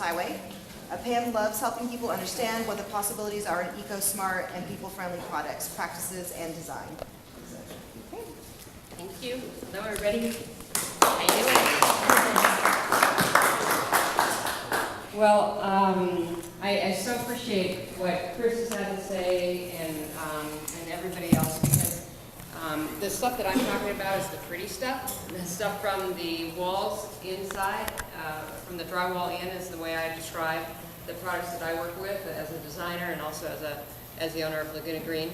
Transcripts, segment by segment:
Highway. Pam loves helping people understand what the possibilities are in eco-smart and people-friendly products, practices, and design. Okay. Thank you. Now we're ready. How you doing? Well, I so appreciate what Chris has had to say and everybody else, because the stuff that I'm talking about is the pretty stuff. The stuff from the walls inside, from the drywall in, is the way I describe the products that I work with as a designer and also as the owner of Laguna Green.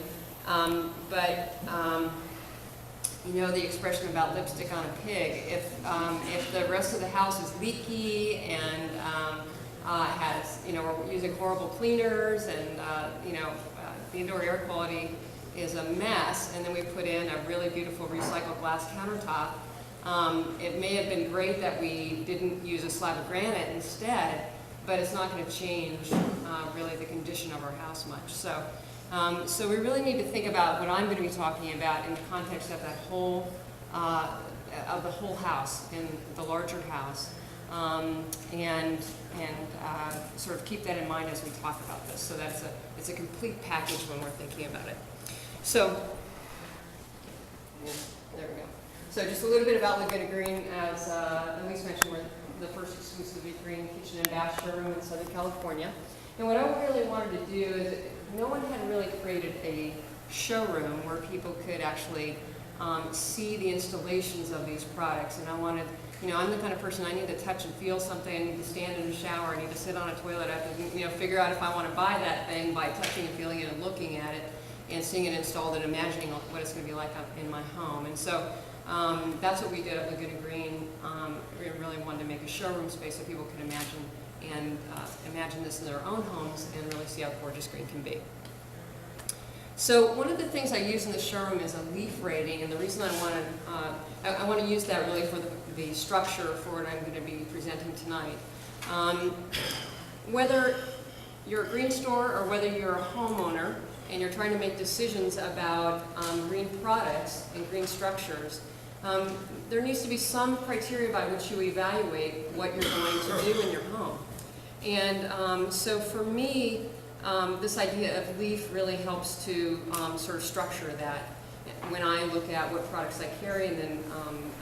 You know the expression about lipstick on a pig. If the rest of the house is leaky and has, we're using horrible cleaners and the indoor air quality is a mess, and then we put in a really beautiful recycled glass countertop, it may have been great that we didn't use a slab of granite instead, but it's not going to change really the condition of our house much. So we really need to think about what I'm going to be talking about in the context of that whole, of the whole house and the larger house, and sort of keep that in mind as we talk about this. So it's a complete package when we're thinking about it. So there we go. So just a little bit about Laguna Green. As Elise mentioned, we're the first exclusively green kitchen and bath showroom in Southern California. And what I really wanted to do is, no one had really created a showroom where people could actually see the installations of these products. And I wanted, I'm the kind of person, I need to touch and feel something, I need to stand in the shower, I need to sit on a toilet, I have to figure out if I want to buy that thing by touching and feeling it and looking at it and seeing it installed and imagining what it's going to be like in my home. And so that's what we did at Laguna Green. We really wanted to make a showroom space so people could imagine this in their own homes and really see how gorgeous green can be. So one of the things I use in the showroom is a leaf rating, and the reason I want to use that really for the structure for what I'm going to be presenting tonight. Whether you're a green store or whether you're a homeowner and you're trying to make decisions about green products and green structures, there needs to be some criteria by which you evaluate what you're going to do in your home. And so for me, this idea of LEAF really helps to sort of structure that when I look at what products I carry, and then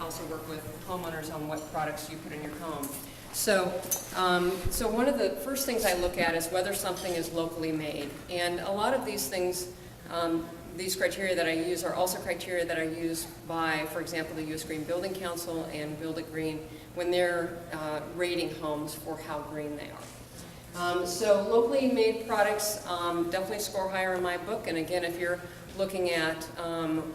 also work with homeowners on what products you put in your home. So one of the first things I look at is whether something is locally made. And a lot of these things, these criteria that I use are also criteria that are used by, for example, the U.S. Green Building Council and Build It Green when they're rating homes for how green they are. So locally made products definitely score higher in my book. And again, if you're looking at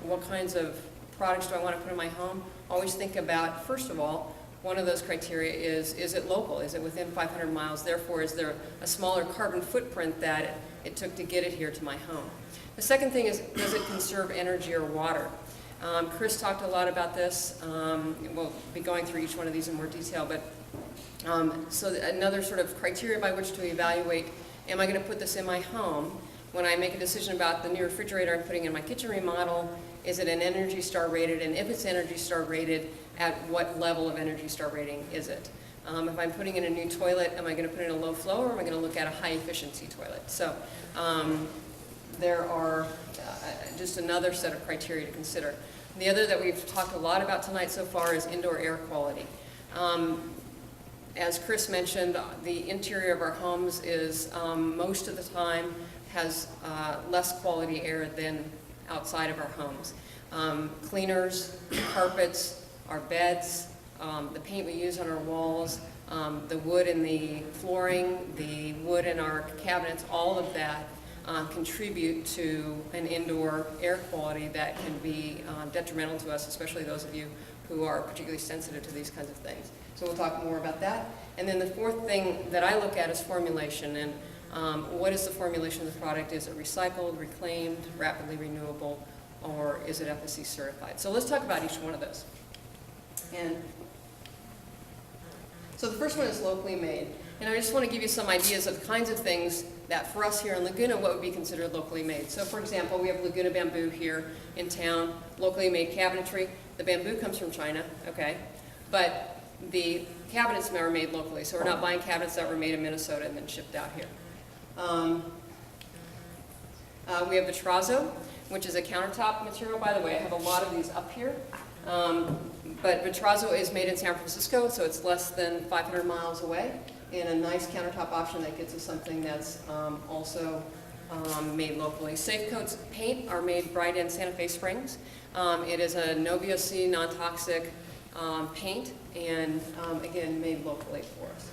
what kinds of products do I want to put in my home, always think about, first of all, one of those criteria is it local? Is it within 500 miles? Therefore, is there a smaller carbon footprint that it took to get it here to my home? The second thing is, does it conserve energy or water? Chris talked a lot about this. We'll be going through each one of these in more detail, but so another sort of criteria by which to evaluate, am I going to put this in my home? When I make a decision about the new refrigerator I'm putting in my kitchen remodel, is it an Energy Star rated? And if it's Energy Star rated, at what level of Energy Star rating is it? If I'm putting in a new toilet, am I going to put in a low flow, or am I going to look at a high efficiency toilet? So there are just another set of criteria to consider. The other that we've talked a lot about tonight so far is indoor air quality. As Chris mentioned, the interior of our homes is most of the time has less quality air than outside of our homes. Cleaners, carpets, our beds, the paint we use on our walls, the wood in the flooring, the wood in our cabinets, all of that contribute to an indoor air quality that can be detrimental to us, especially those of you who are particularly sensitive to these kinds of things. So we'll talk more about that. And then the fourth thing that I look at is formulation. And what is the formulation of the product? Is it recycled, reclaimed, rapidly renewable, or is it FSC certified? So let's talk about each one of those. And so the first one is locally made. And I just want to give you some ideas of the kinds of things that for us here in Laguna, what would be considered locally made. So for example, we have Laguna bamboo here in town, locally made cabinetry. The bamboo comes from China, okay? But the cabinets are made locally, so we're not buying cabinets that were made in Minnesota and then shipped out here. We have Vitrazo, which is a countertop material, by the way. I have a lot of these up here. But Vitrazo is made in San Francisco, so it's less than 500 miles away, and a nice countertop option that gets us something that's also made locally. Safecoat's paint are made right in Santa Fe Springs. It is a no VOC, non-toxic paint, and again, made locally for us.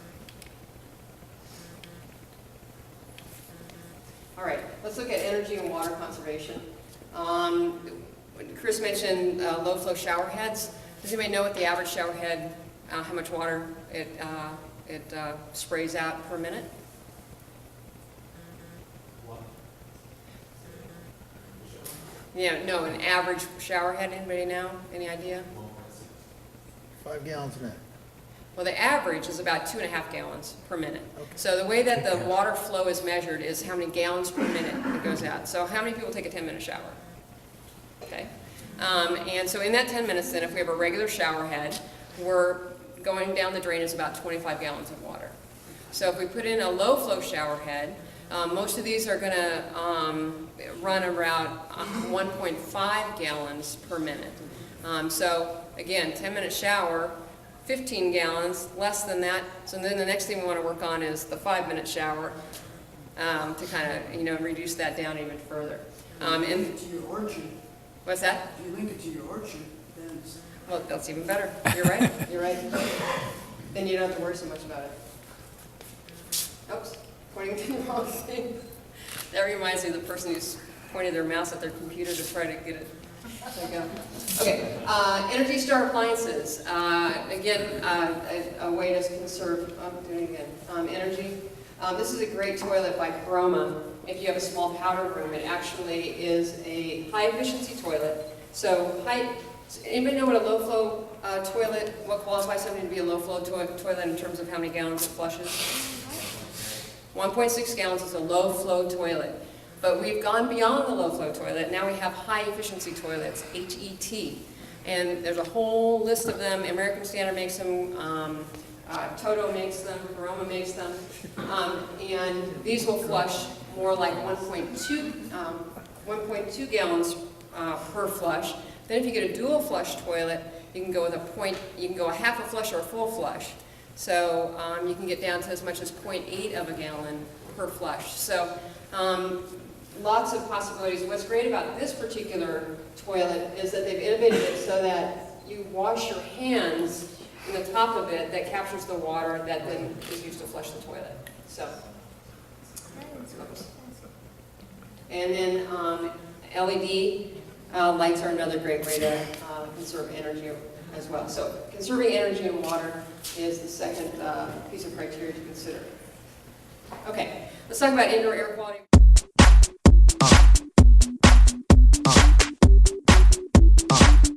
All right, let's look at energy and water conservation. Chris mentioned low-flow shower heads. Does anybody know what the average shower head, how much water it sprays out per minute? Yeah, no, an average shower head, anybody know? Any idea? 5 gallons a minute. Well, the average is about 2.5 gallons per minute. Okay. So the way that the water flow is measured is how many gallons per minute it goes out. So how many people take a 10-minute shower? Okay. And so in that 10 minutes then, if we have a regular shower head, we're going down the drain is about 25 gallons of water. So if we put in a low flow shower head, most of these are going to run around 1.5 gallons per minute. So again, 10-minute shower, 15 gallons, less than that. So then the next thing we want to work on is the 5-minute shower to kind of reduce that down even further. And to your orchard. What's that? If you link it to your orchard, then it's... Well, that's even better. You're right. You're right. Then you don't have to worry so much about it. Oops, pointing to the wrong thing. That reminds me of the person who's pointed their mouse at their computer to try to get it. There you go. Okay, Energy Star appliances. Again, a way to conserve, I'm doing it again, energy. This is a great toilet by Chroma. If you have a small powder room, it actually is a high efficiency toilet. So anybody know what a low flow toilet, what qualifies something to be a low flow toilet in terms of how many gallons it flushes? 1.6 gallons is a low flow toilet. But we've gone beyond the low flow toilet. Now we have high efficiency toilets, HET. And there's a whole list of them. American Standard makes them, Toto makes them, Chroma makes them. And these will flush more like 1.2 gallons per flush. Then if you get a dual flush toilet, you can go with you can go a half a flush or a full flush. So you can get down to as much as 0.8 of a gallon per flush. So lots of possibilities. What's great about this particular toilet is that they've innovated it so that you wash your hands in the top of it that captures the water that then is used to flush the toilet. So, and then LED lights are another great way to conserve energy as well. So conserving energy and water is the second piece of criteria to consider. Okay, let's talk about indoor air quality.